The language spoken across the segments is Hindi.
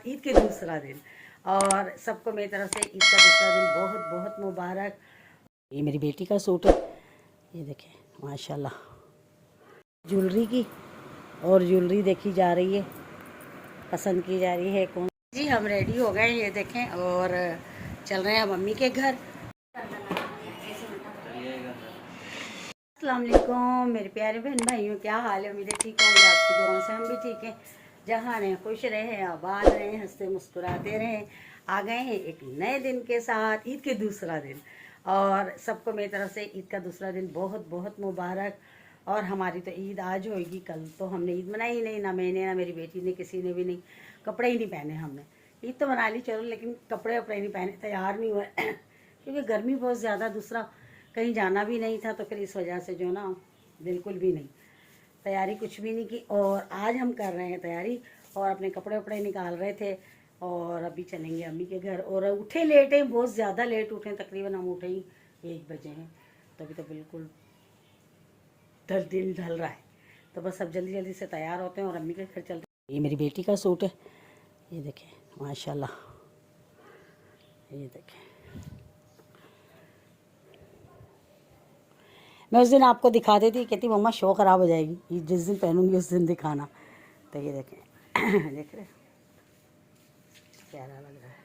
ईद के दूसरा दिन और सबको मेरी तरफ से ईद का दूसरा दिन बहुत बहुत मुबारक। ये मेरी बेटी का सूट है, ये देखें माशाल्लाह। ज्वेलरी की और ज्वेलरी देखी जा रही है, पसंद की जा रही है। कौन जी हम रेडी हो गए, ये देखें, और चल रहे हैं मम्मी के घर। अस्सलाम वालेकुम मेरे प्यारे बहन भाइयों, क्या हाल है? उम्मीद है ठीक होंगे, आपकी दुआओं से हम भी ठीक हैं। जहाँ रहें खुश रहें, आबाद रहें, हंसते मुस्कुराते रहें। आ गए हैं एक नए दिन के साथ, ईद के दूसरा दिन, और सबको मेरी तरफ से ईद का दूसरा दिन बहुत बहुत मुबारक। और हमारी तो ईद आज होएगी, कल तो हमने ईद मनाई ही नहीं, ना मैंने ना मेरी बेटी ने, किसी ने भी नहीं। कपड़े ही नहीं पहने हमने। ईद तो मना ली चलो, लेकिन कपड़े वपड़े नहीं पहने, तैयार नहीं हुए क्योंकि गर्मी बहुत ज़्यादा, दूसरा कहीं जाना भी नहीं था, तो फिर इस वजह से जो ना बिल्कुल भी नहीं तैयारी, कुछ भी नहीं की। और आज हम कर रहे हैं तैयारी और अपने कपड़े वपड़े निकाल रहे थे, और अभी चलेंगे अम्मी के घर। और उठे लेट हैं, बहुत ज़्यादा लेट उठे, तकरीबन हम उठे ही 1 बजे हैं, तो अभी तो बिल्कुल दिन ढल रहा है। तो बस अब जल्दी जल्दी से तैयार होते हैं और अम्मी के घर चलते हैं। ये मेरी बेटी का सूट है, ये देखें माशाल्लाह, ये देखें। मैं उस दिन आपको दिखा देती, कहती मम्मा शो ख़राब हो जाएगी, ये जिस दिन पहनूंगी उस दिन दिखाना। तो ये देखें देख रहे, प्यारा लग रहा है।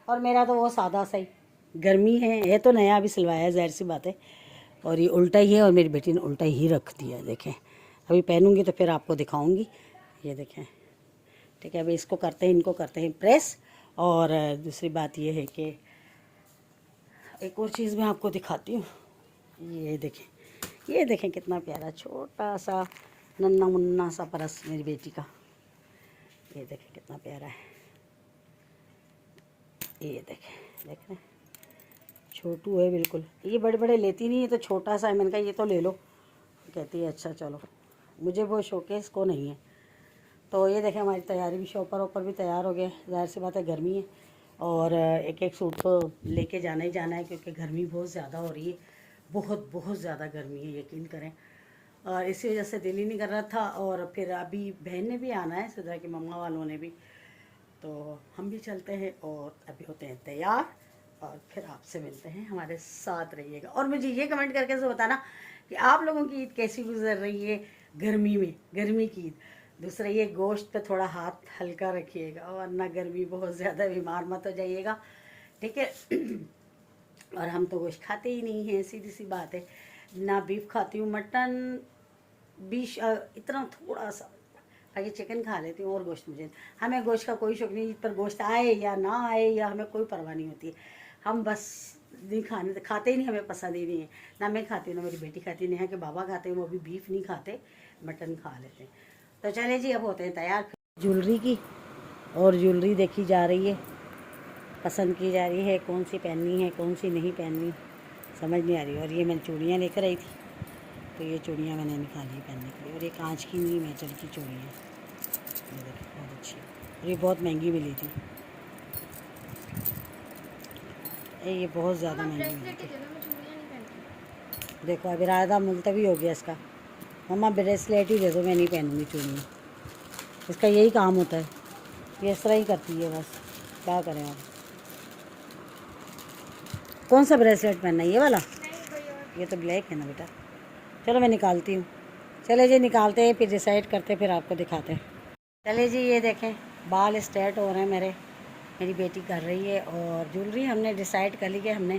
और मेरा तो वो सादा सा ही, गर्मी है, ये तो नया अभी सिलवाया है, ज़ाहिर सी बात है। और ये उल्टा ही है, और मेरी बेटी ने उल्टा ही रख दिया। देखें अभी पहनूंगी तो फिर आपको दिखाऊंगी। ये देखें, ठीक है। अभी इसको करते हैं, इनको करते हैं प्रेस। और दूसरी बात ये है कि एक और चीज़ मैं आपको दिखाती हूँ। ये देखें, ये देखें कितना प्यारा छोटा सा नन्ना मुन्ना सा परस मेरी बेटी का। ये देखें कितना प्यारा है, ये देखें, देख रहे हैं, छोटू है बिल्कुल। ये बड़े बड़े लेती नहीं है, तो छोटा सा है। मैंने कहा ये तो ले लो, कहती है अच्छा चलो, मुझे वो शौकेस को नहीं है। तो ये देखें हमारी तैयारी भी, शॉपर ऊपर भी तैयार हो गया। ज़ाहिर सी बात है गर्मी है, और एक एक सूट तो लेके जाना ही जाना है, क्योंकि गर्मी बहुत ज़्यादा हो रही है, बहुत बहुत ज़्यादा गर्मी है, यकीन करें। और इसी वजह से दिल ही नहीं कर रहा था। और फिर अभी बहन ने भी आना है, सुधा की मम्मा वालों ने भी, तो हम भी चलते हैं और अभी होते हैं तैयार, और फिर आपसे मिलते हैं। हमारे साथ रहिएगा और मुझे ये कमेंट करके से बताना कि आप लोगों की ईद कैसी गुजर रही है गर्मी में, गर्मी की ईद। दूसरा ये गोश्त पे थोड़ा हाथ हल्का रखिएगा, वरना गर्मी बहुत ज़्यादा, बीमार मत हो जाइएगा, ठीक है। और हम तो गोश्त खाते ही नहीं हैं, सीधी सी बात है। ना बीफ खाती हूँ, मटन भी इतना थोड़ा सा, बाकी चिकन खा लेती हूँ, और गोश्त मुझे, हमें गोश्त का कोई शौक नहीं। पर गोश्त आए या ना आए, या हमें कोई परवाह नहीं होती है, हम बस नहीं खाते ही नहीं, हमें पसंद ही नहीं है। ना मैं खाती हूँ, ना मेरी बेटी खाती है। नेहा के बाबा खाते हैं, वो भी बीफ नहीं खाते, मटन खा लेते हैं। तो चले जी, अब होते हैं तैयार। ज्वेलरी की और ज्वेलरी देखी जा रही है, पसंद की जा रही है, कौन सी पहननी है कौन सी नहीं पहननी, समझ नहीं आ रही। और ये मैं चूड़ियाँ लेकर आई थी, तो ये चूड़ियाँ मैंने निकाली पहनने के लिए। और ये कांच की नहीं, मेटल की चूड़ी है, ये देखिए बहुत अच्छी, और ये बहुत महंगी मिली थी, ये बहुत ज़्यादा महंगी मिली थी। देखो अभी राधा मुलतवी हो गया इसका, मम्मा ब्रेसलेट ही दे दो, मैं नहीं पहनूँगी चूड़ियाँ। इसका यही काम होता है, ये इस तरह ही करती है बस, क्या करें आप। कौन सा ब्रेसलेट पहनना है, ये वाला? ये तो ब्लैक है ना बेटा। चलो मैं निकालती हूँ, चले जी निकालते हैं, फिर डिसाइड करते हैं, फिर आपको दिखाते हैं। चले जी, ये देखें बाल स्ट्रेट हो रहे हैं मेरे, मेरी बेटी कर रही है। और ज्वेलरी हमने डिसाइड कर ली कि हमने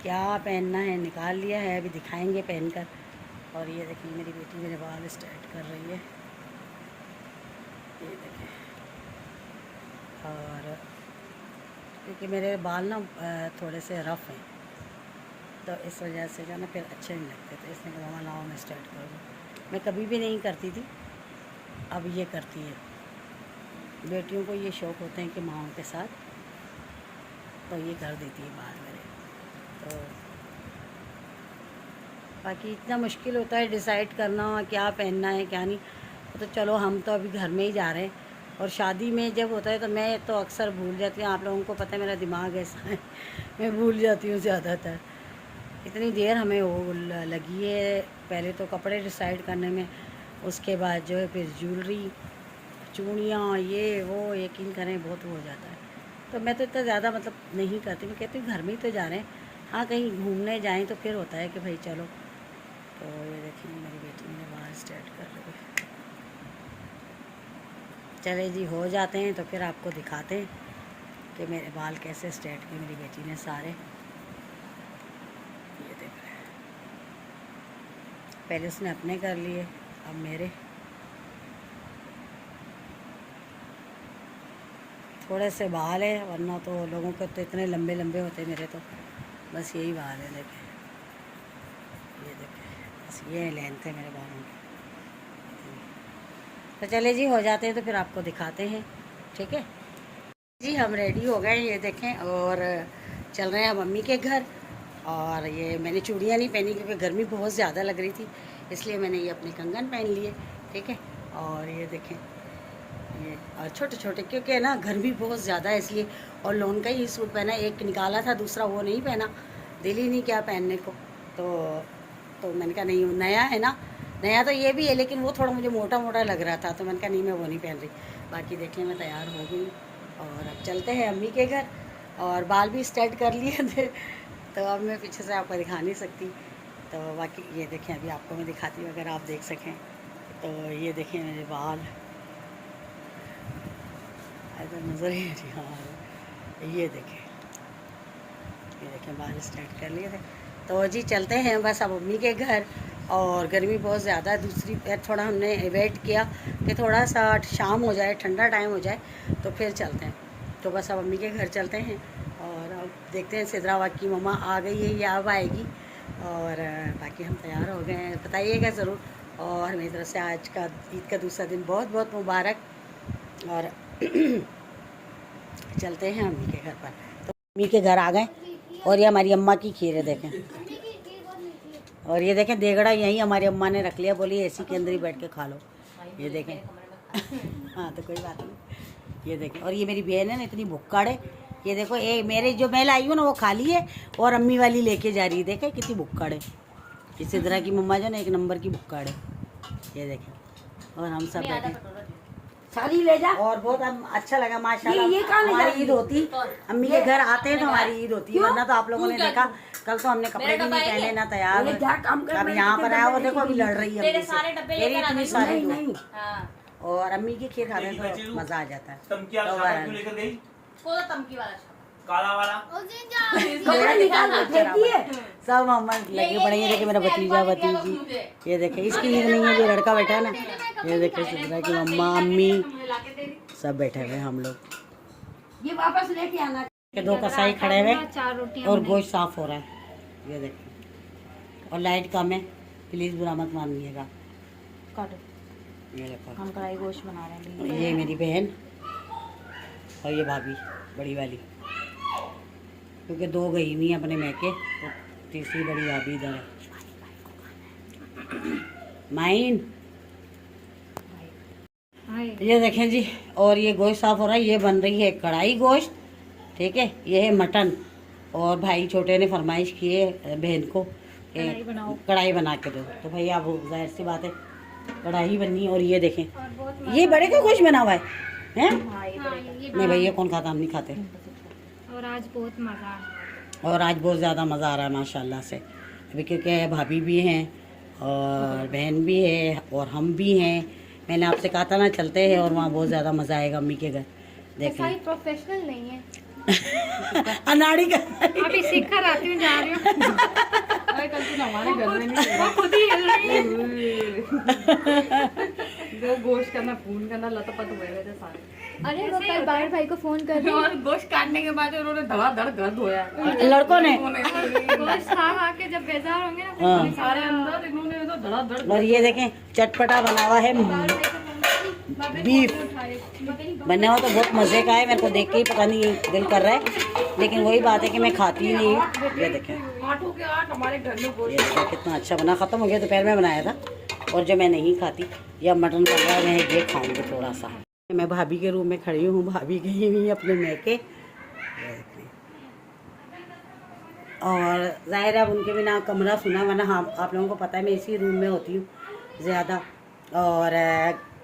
क्या पहनना है, निकाल लिया है, अभी दिखाएंगे पहनकर। और ये देखिए मेरी बेटी मेरे बाल स्ट्रेट कर रही है, ये देखें। और क्योंकि मेरे बाल ना थोड़े से रफ़ हैं, तो इस वजह से जो ना फिर अच्छे नहीं लगते, तो इसने कहा मामा लाओ मैं स्ट्रेट कर दूँ। मैं कभी भी नहीं करती थी, अब ये करती है। बेटियों को ये शौक़ होते हैं कि माँओं के साथ, तो ये कर देती है बाल मेरे। तो बाकी इतना मुश्किल होता है डिसाइड करना क्या पहनना है क्या नहीं। तो चलो हम तो अभी घर में ही जा रहे हैं, और शादी में जब होता है तो मैं तो अक्सर भूल जाती हूँ। आप लोगों को पता है मेरा दिमाग ऐसा है, मैं भूल जाती हूँ ज़्यादातर। इतनी देर हमें वो लगी है, पहले तो कपड़े डिसाइड करने में, उसके बाद जो है फिर ज्वेलरी, चूड़ियाँ ये वो यकीन करें बहुत हो जाता है। तो मैं तो इतना ज़्यादा मतलब नहीं करती, मैं कहती हूँ घर में ही तो जा रहे हैं, हाँ कहीं घूमने जाएं तो फिर होता है कि भाई चलो। तो ये देखिए मेरी बेटी ने बाल स्ट्रेट कर लिए। चले जी हो जाते हैं तो फिर आपको दिखाते हैं कि मेरे बाल कैसे स्ट्रेट किए मेरी बेटी ने सारे। ये देख रहे हैं, पहले उसने अपने कर लिए, अब मेरे। थोड़े से बाल है, वरना तो लोगों के तो इतने लंबे लंबे होते, मेरे तो बस यही बाल है। देखें, ये देखें, बस ये लेंथ है मेरे बालों की। तो चले जी हो जाते हैं तो फिर आपको दिखाते हैं, ठीक है जी। हम रेडी हो गए, ये देखें, और चल रहे हैं मम्मी के घर। और ये मैंने चूड़ियाँ नहीं पहनी क्योंकि गर्मी बहुत ज़्यादा लग रही थी, इसलिए मैंने ये अपने कंगन पहन लिए, ठीक है। और ये देखें, ये और छोटे छोटे, क्योंकि ना गर्मी बहुत ज़्यादा है इसलिए। और लोन का ही सूट पहना, एक निकाला था, दूसरा वो नहीं पहना, दिल ही नहीं किया पहनने को। तो मैंने कहा नहीं, नया है ना, नया तो ये भी है लेकिन वो थोड़ा मुझे मोटा मोटा लग रहा था, तो मैंने कहा नहीं मैं वो नहीं पहन रही। बाकी देखिए मैं तैयार हो गई और अब चलते हैं अम्मी के घर। और बाल भी स्ट्रेट कर लिए थे, तो अब मैं पीछे से आपको दिखा नहीं सकती। तो बाकी ये देखें, अभी आपको मैं दिखाती हूँ अगर आप देख सकें। तो ये देखें मेरे बाल, ऐसा नज़र ही नहीं आ रहा। ये देखें बाल स्ट्रेट कर लिए थे। तो जी चलते हैं बस अब मम्मी के घर। और गर्मी बहुत ज़्यादा है, दूसरी थोड़ा हमने वेट किया कि थोड़ा सा शाम हो जाए, ठंडा टाइम हो जाए तो फिर चलते हैं। तो बस अब मम्मी के घर चलते हैं और अब देखते हैं सिद्रावा की मम्मा आ गई है या अब आएगी। और बाकी हम तैयार हो गए हैं, बताइएगा ज़रूर। और मेरी तरफ से आज का ईद का दूसरा दिन बहुत बहुत मुबारक। और चलते हैं अम्मी के घर पर। तो अम्मी के घर आ गए और ये हमारी अम्मा की खीर है, देखें। और ये देखें देगड़ा यहीं हमारी अम्मा ने रख लिया, बोली एसी के अंदर ही बैठ के खा लो। ये देखें हाँ तो कोई बात नहीं। ये देखें, और ये मेरी बहन है ना, इतनी भुक्कड़ है। ये देखो, ये मेरे जो मैं लाई हूँ ना वो खाली है और अम्मी वाली लेके जा रही है। देखें कितनी भुक्कड़ है। इसी तरह की मम्मा जो ना एक नंबर की भुक्कड़ है। ये देखें, और हम सब बैठे सारी ले जा। और बहुत अच्छा लगा माशाल्लाह। हमारी ईद होती, अम्मी के घर आते हैं तो हमारी ईद होती है, वरना तो आप लोगों ने देखा कल तो हमने कपड़े भी नहीं पहने ना तैयार। अब यहाँ पर आया वो देखो अभी लड़ रही है मेरी इतनी सारी नहीं। और अम्मी की खीर खाने तो मजा आ जाता है। काला वाला सब मम्मा लगे पड़े। ये देखे मेरा भतीजा भतीजी, ये देखे इसकी ईद नहीं है, जो लड़का बैठा है ना, ये देखे सिद्रा की मम्मा अम्मी सब बैठे हुए हम लोग। ये वापस लेके आना। दो कसाई खड़े हुए और गोश्त साफ हो रहा है। ये देखें, और लाइट कम है, प्लीज़ बुरा मत मानिएगा। ये देखो हम कढ़ाई गोश्त बना रहे हैं। ये मेरी बहन और ये भाभी बड़ी वाली, क्योंकि दो गई हुई हैं अपने मैके, तो तीसरी बड़ी भाभी इधर है। माइन ये देखें जी, और ये गोश्त साफ हो रहा है। ये बन रही है कढ़ाई गोश्त, ठीक है। ये है मटन, और भाई छोटे ने फरमाइश की है बहन को कढ़ाई बना के दो, तो भैया अब जाहिर सी बात है कढ़ाई बननी। और ये देखें, ये बड़े का गोश्त बना हुआ है, हैं? नहीं भैया कौन खाता, हम नहीं खाते। और आज बहुत मज़ा आ रहा है, और आज बहुत ज़्यादा मज़ा आ रहा है माशाल्लाह से, अभी क्योंकि भाभी भी हैं और बहन भी है और हम भी हैं। मैंने आपसे कहा था ना चलते हैं, और वहाँ बहुत ज़्यादा मज़ा आएगा अम्मी के घर। देख लें, प्रोफेशनल नहीं है अनाड़ी का अभी सीख कर आती हूँ, जा रही हूँ। कल तू हमारे घर में नहीं वो खुद ही हिल रही है। वो गोश्त करना फोन करना लतपत हुए थे सारे। अरे वो कल बाहर भाई को फोन कर रही और गोश्त काटने के बाद उन्होंने धड़ाधड़ घर धोया लड़कों ने। गोश्त खा के जब बेजार होंगे ना, हाँ। सारे अंदर इन्होंने तो धड़ाधड़। और ये देखें चटपटा बना हुआ है बीफ, बना हुआ तो बहुत मज़े का है। मेरे को देख के ही पता नहीं दिल कर रहा है, लेकिन वही बात है कि मैं खाती ही नहीं हूँ। ये देखें, आठों के आठ हमारे घर में गोश्त। ये देखें कितना अच्छा बना, ख़त्म हो गया, दोपहर में बनाया था। और जो मैं नहीं खाती या मटन कर रहा है, मैं ये खाऊंगी थोड़ा सा। मैं भाभी के रूम में खड़ी हूँ, भाभी गई हुई अपने मैके, और ज़ाहिर है अब उनके बिना कमरा सुना, वरना हाँ आप लोगों को पता है मैं इसी रूम में होती हूँ ज़्यादा। और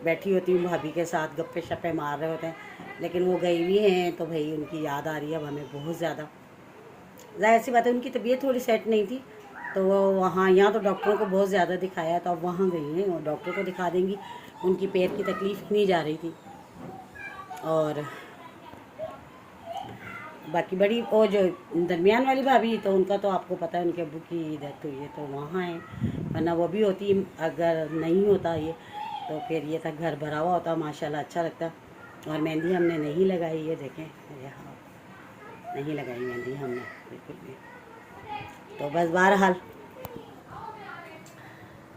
बैठी होती हूँ भाभी के साथ, गप्पे शप्पे मार रहे होते हैं, लेकिन वो गई भी हैं तो भाई उनकी याद आ रही है अब हमें बहुत ज़्यादा। ज़ाहिर सी बात है, उनकी तबीयत थोड़ी सेट नहीं थी तो वो वहाँ, यहाँ तो डॉक्टरों को बहुत ज़्यादा दिखाया तो अब वहाँ गई हैं और डॉक्टर को दिखा देंगी। उनकी पैर की तकलीफ़ नहीं जा रही थी। और बाकी बड़ी वो जो दरमियान वाली भाभी, तो उनका तो आपको पता है, उनके अब्बू की डेथ हुई है तो वहाँ है, वरना वो भी होती अगर नहीं होता ये तो फिर ये था घर भरा हुआ होता, माशाल्लाह अच्छा लगता। और मेहंदी हमने नहीं लगाई, ये देखें यहाँ नहीं लगाई मेहंदी हमने बिल्कुल भी। तो बस बहरहाल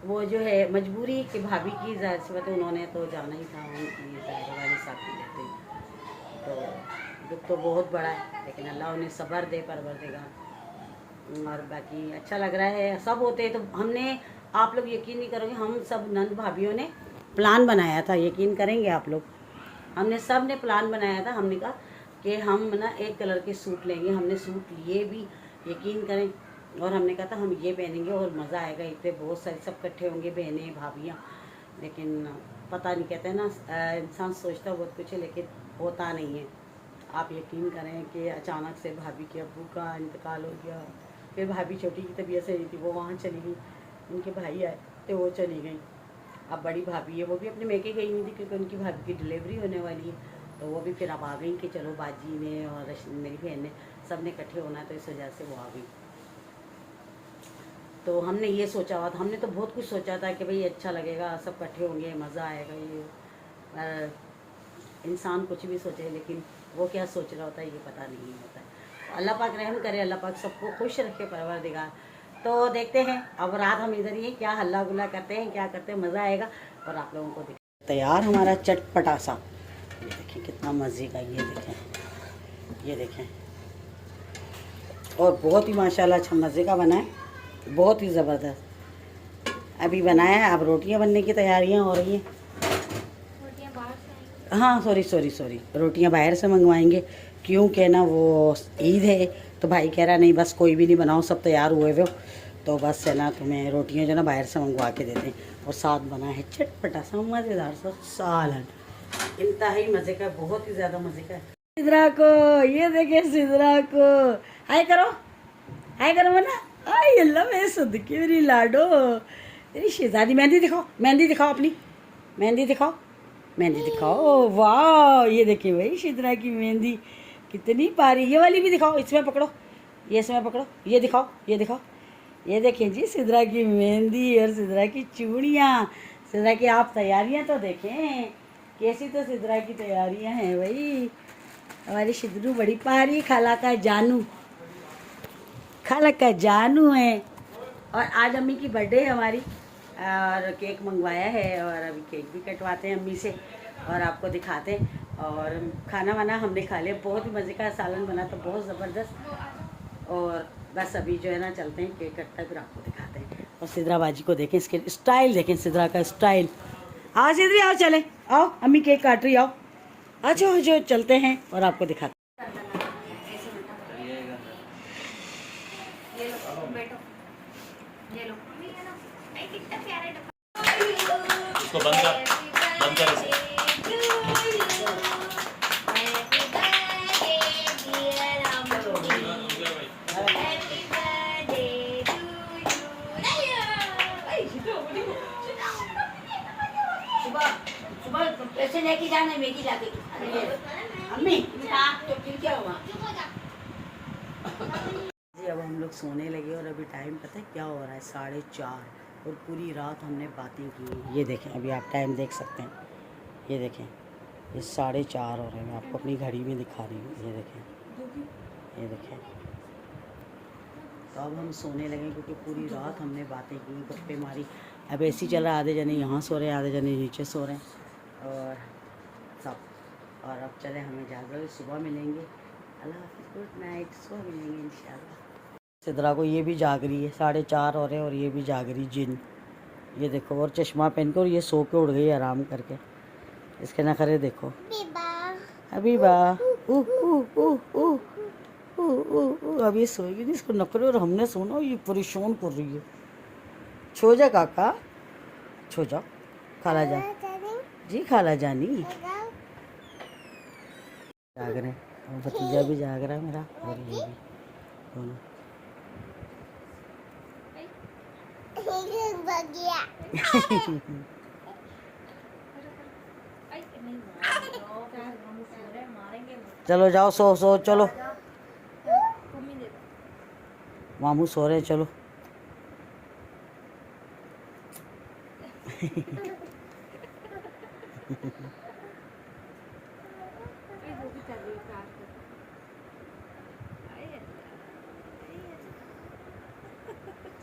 वो जो है मजबूरी कि भाभी की ज़ाहिर सी बात है, उन्होंने तो जाना ही था, उनकी ज़ाहिर वाली साथ की रहते तो दुख तो बहुत बड़ा है, लेकिन अल्लाह उन्हें सब्र दे, परवरदिगार। और बाकी अच्छा लग रहा है, सब होते तो हमने, आप लोग यकीन नहीं करोगे, हम सब नंद भाभीियों ने प्लान बनाया था, यकीन करेंगे आप लोग, हमने सब ने प्लान बनाया था। हमने कहा कि हम ना एक कलर के सूट लेंगे, हमने सूट लिए भी, यकीन करें, और हमने कहा था हम ये पहनेंगे और मज़ा आएगा, इतने बहुत सारे सब इकट्ठे होंगे, बहनें भाभियाँ। लेकिन पता नहीं, कहते हैं ना इंसान सोचता बहुत कुछ है लेकिन होता नहीं है। आप यकीन करें कि अचानक से भाभी के अब्बू का इंतकाल हो गया, फिर भाभी छोटी की तबीयत सही थी, वो वहाँ चली गई, उनके भाई आए तो वो चली गई। अब बड़ी भाभी है, वो भी अपने मैके गई हुई थी क्योंकि उनकी भाभी की डिलीवरी होने वाली है, तो वो भी फिर अब आ गई कि चलो बाजी ने और मेरी बहन ने सब ने इकट्ठे होना है, तो इस वजह से वो आ गई। तो हमने ये सोचा हुआ था, हमने तो बहुत कुछ सोचा था कि भाई अच्छा लगेगा, सब इकट्ठे होंगे, मज़ा आएगा। ये इंसान कुछ भी सोचे लेकिन वो क्या सोच रहा होता है ये पता नहीं होता है। अल्लाह पाक रहम करे, अल्लाह पाक सबको खुश रखे, परवरदिगार। तो देखते हैं अब रात हम इधर ही क्या हल्ला गुल्ला करते हैं, क्या करते हैं, मज़ा आएगा और आप लोगों को दिखा। तैयार हमारा चटपटा सा, ये देखें कितना मज़े का, ये देखें, ये देखें, और बहुत ही माशाल्लाह अच्छा मज़े का बना है, बहुत ही ज़बरदस्त अभी बनाया है। अब रोटियां बनने की तैयारियां हो रही हैं। रोटियां बाहर से आएंगी। हाँ सॉरी, रोटियां बाहर से मंगवाएंगे क्योंकि ना वो ईद है, तो भाई कह रहा नहीं बस कोई भी नहीं बनाओ, सब तैयार हुए हुए हो, तो बस है ना तुम्हें रोटियां जो ना बाहर से मंगवा के देते हैं। और साथ बना है चटपटा सा मज़ेदार सा सालन, इंतहाई मज़े का, बहुत ही ज़्यादा मज़े का। सिदरा को ये देखे, सिदरा को हाय करो, हाय करो मना, आई अल्लाह मेरे सदके मेरी लाडो, तेरी शहजादी। मेहंदी दिखाओ, मेहंदी दिखाओ अपनी, मेहंदी दिखाओ, मेहंदी दिखाओ। वाह ये देखिए भाई सिदरा की मेहंदी कितनी प्यारी, ये वाली भी दिखाओ, इसमें पकड़ो, ये इसमें पकड़ो, ये दिखाओ, ये दिखाओ, ये देखिए जी सिदरा की मेहंदी और सिदरा की चूड़ियाँ। सिदरा की आप तैयारियाँ तो देखें कैसी, तो सिदरा की तैयारियाँ हैं भाई। हमारी सिदरू बड़ी प्यारी, खाला का जानू, खाला का जानू है। और आज अम्मी की बर्थडे है हमारी, और केक मंगवाया है और अभी केक भी कटवाते हैं अम्मी से और आपको दिखाते हैं। और खाना वाना हमने खा लिया, बहुत ही मज़े का सालन बना, तो बहुत ज़बरदस्त। और बस अभी जो है ना चलते हैं, केक कटता है फिर आपको दिखाते हैं। और सिदरा बाजी को देखें, इसके स्टाइल देखें, सिदरा का स्टाइल। आओ सिदरी आओ, चले आओ, अम्मी केक काट रही, आओ अच्छा जो चलते हैं और आपको दिखाते हैं। इसको बंद कर इसे। सुबह पैसे लेके जाना, मैगी लाके अम्मी तो फिर क्या हुआ जी। अब हम लोग सोने लगे और अभी टाइम पता है क्या हो रहा है, 4:30, और पूरी रात हमने बातें की। ये देखें अभी आप टाइम देख सकते हैं, ये देखें ये 4:30 हो रहे हैं, मैं आपको अपनी घड़ी में दिखा रही हूँ, ये देखें, ये देखें। तो अब हम सोने लगे क्योंकि पूरी रात हमने बातें की, गप्पे मारी। अब ऐसे चल रहा, आधे जने यहाँ सो रहे हैं, आधे जने नीचे सो रहे हैं और सब। और अब चले हमें इजाज़त, सुबह मिलेंगे, अल्लाह हाफ़िज़, गुड नाइट, सुबह मिलेंगे इंशाल्लाह। सिदरा को ये भी जाग रही है, 4:30 हो रहे हैं और ये भी जाग रही जिन, ये देखो, और चश्मा पहन के, और ये सो के उड़ गई आराम करके। इसके नखरे देखो, हबीबा अब ये सोएगी नहीं, इसको नखरे, और हमने सोना ये परेशान कर रही है। छो जा काका, छो जाओ, खाला जा, जी खाला जानी जाग रहे हैं, और भतीजा भी जाग रहा है मेरा, और ये भी दोनों। चलो जाओ सो सो, चलो मामू सो रहे हैं, चलो।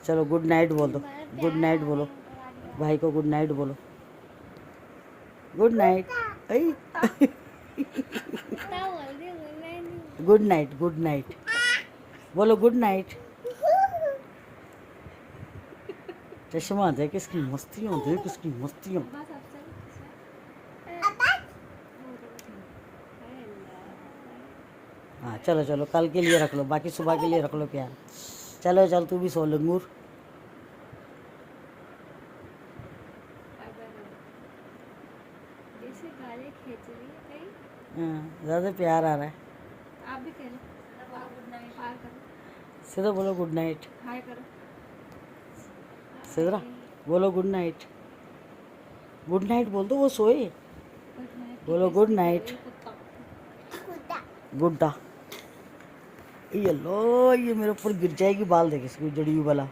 चलो गुड नाइट बोल दो, गुड नाइट बोलो भाई को, गुड नाइट बोलो, good night. Good night, good night बोलो, गुड नाइट। चश्मा दे, किसकी मस्तियाँ दे, किसकी मस्तियाँ। हाँ चलो चलो, कल के लिए रख लो, बाकी सुबह के लिए रख लो प्यार। चलो चल, तू भी सो लंगूर। हाँ ज़्यादा प्यार आ रहा है। आप भी कह लो गुड नाइट, हाय करो, सीधा बोलो गुड नाइट, हाय करो, सीधा बोलो गुड नाइट, गुड नाइट बोल दो, वो सोए। बोलो गुड नाइट, गुड्डा। ये लो, ये मेरे ऊपर गिर जाएगी, बाल देखे इसको, जड़ी हुई वाला।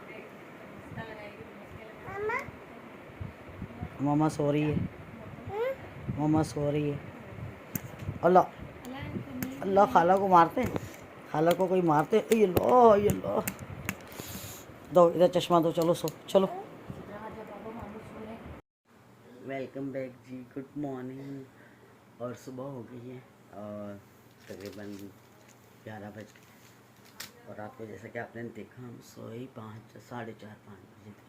मामा सो रही है, मामा सो रही है। अल्लाह अल्लाह, खाला को मारते हैं, खाला को कोई मारते हैं। ये लो, ये लो, दो इधर चश्मा दो, चलो सो, चलो। वेलकम बैक जी, गुड मॉर्निंग। और सुबह हो गई है और तकरीबन 11 बज गए। और रात को जैसा कि आपने देखा, हम सोए 5, 4:30, 5 बजे थे।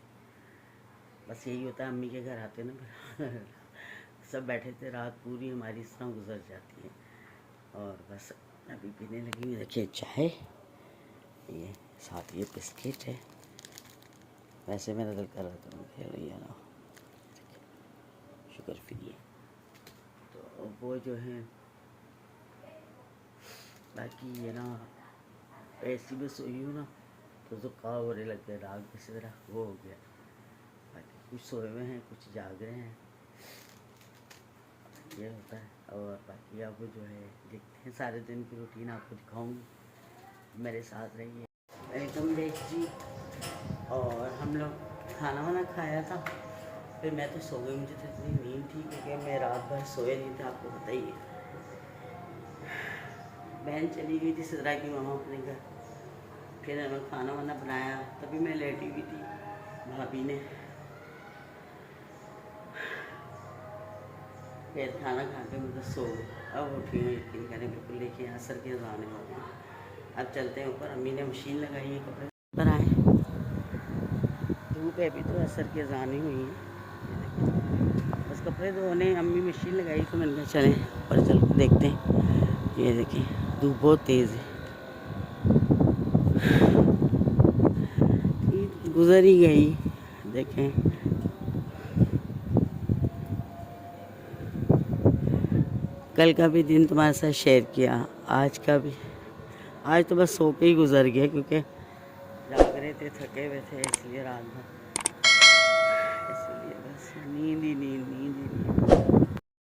बस यही होता है, अम्मी के घर आते ना सब बैठे थे, रात पूरी हमारी इस तरह गुजर जाती है। और बस अभी पीने लगी हुई, देखिए चाय, ये साथ ये बिस्किट है। वैसे मेरा दिल कर रहा था मैं खेल रही है ना, शुगर फ्री है तो वो जो है। बाकी ये ना, ऐसी भी सोई हूँ ना तो जुकाम होने लग गया, राग किसी तरह वो हो गया। बाकी कुछ सोए हुए हैं, कुछ जाग रहे हैं, ये होता है। और बाकी अब जो है देखते हैं, सारे दिन की रूटीन आपको दिखाऊंगी, मेरे साथ रहिए। वेलकम बैक जी। और हम लोग खाना वाना खाया था, फिर मैं तो सो गई, मुझे तो इतनी नींद थी क्योंकि मैं रात भर सोए नहीं था, आपको बताइए। बहन चली गई थी सिद्रा की मामा अपने घर, फिर हमें खाना वाना बनाया, तभी मैं लेटी हुई थी, भाभी ने फिर खाना खा के मतलब सो गई। अब उठी हुई, यकीन करें बिल्कुल, देखिए असर के जाने वाले हैं। अब चलते हैं ऊपर, अम्मी ने मशीन लगाई है, कपड़े ऊपर आए, धूप है अभी तो, असर के जाने हुई है। बस कपड़े धोने, अम्मी मशीन लगाई तो मैंने कहा चलें ऊपर चल के देखते हैं। ये देखिए धूप बहुत तेज़ है, गुजर ही गई। देखें कल का भी दिन तुम्हारे साथ शेयर किया, आज का भी। आज तो बस सो के ही गुजर गया क्योंकि जाग रहे थे, थके हुए थे, इसलिए रात भर, इसलिए बस नींद ही नींद, नींद ही नींद।